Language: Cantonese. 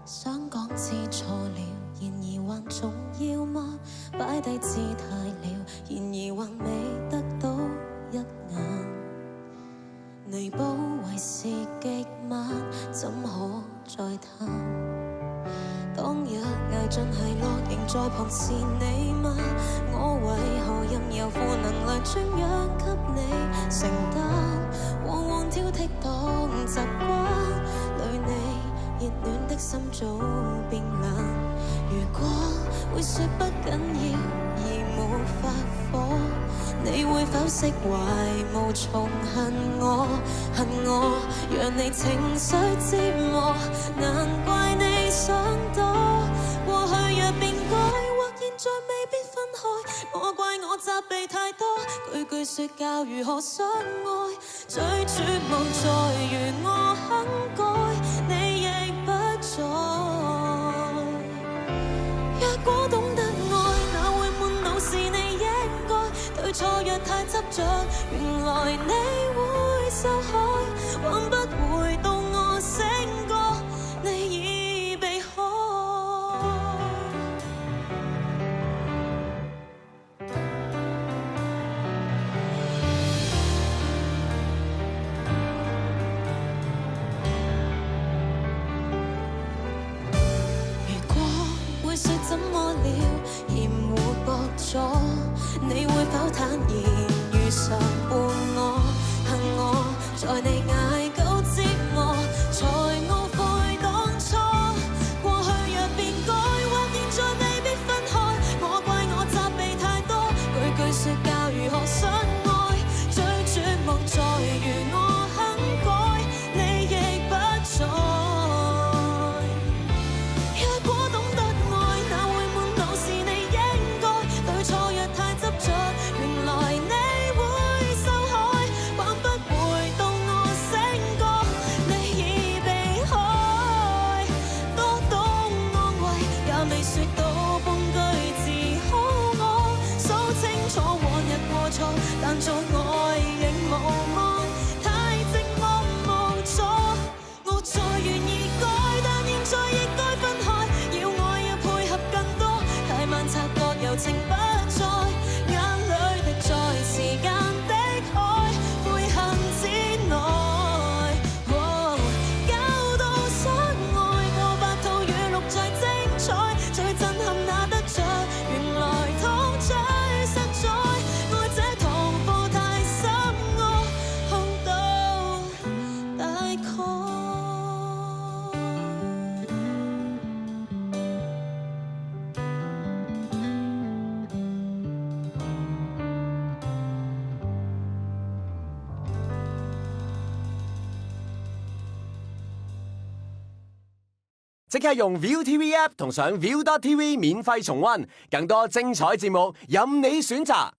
想講知錯了，然而還重要嗎？擺低姿態了，然而還未得到一眼。彌補為時極慢，怎可再談？當日捱盡係落，仍在旁是你嗎？我為何任由負能量轉讓給你承擔？往往挑剔當習慣，對你熱戀的心早變冷。如果會說不緊要而沒發火，你會否釋懷無從恨我？恨我讓你情緒折磨，難怪你想躲。過去若變改，或現在未必分開，我怪我責備太多，句句說教如何相愛。最絕望在於我肯改，你亦不在。若果懂得愛，哪會滿腦是你應該？對錯若太執着，原來你會受害，還不回到我醒覺，你已避開。如果會說怎麼了，嫌活駁咗，你會否坦然如常伴我？恨我在你捱夠折磨，才懊悔當初。過去若變改，或現在未必分開，我怪我責備太多，句句說教如何相愛。最絕望在於我肯改，你亦不在。若果懂得愛，哪會滿腦是你應該？對錯若太執着，原來你會受害，還不回到我醒覺，你已避開。多懂安慰，也未說到半句自可我，數清楚往日過錯，但做愛仍無望，太寂寞無助。我再願意改，但現在亦該分開，要愛要配合更多，太慢察覺柔情不再，眼淚滴在時間的海，悔恨之內。搞到想愛過白兔與綠最精彩，最震撼那得着，原來痛最實在。愛這痛苦太深，我痛到大概。即刻用 ViuTV App 同上 Viu.tv 免費重溫，更多精彩節目任你選擇。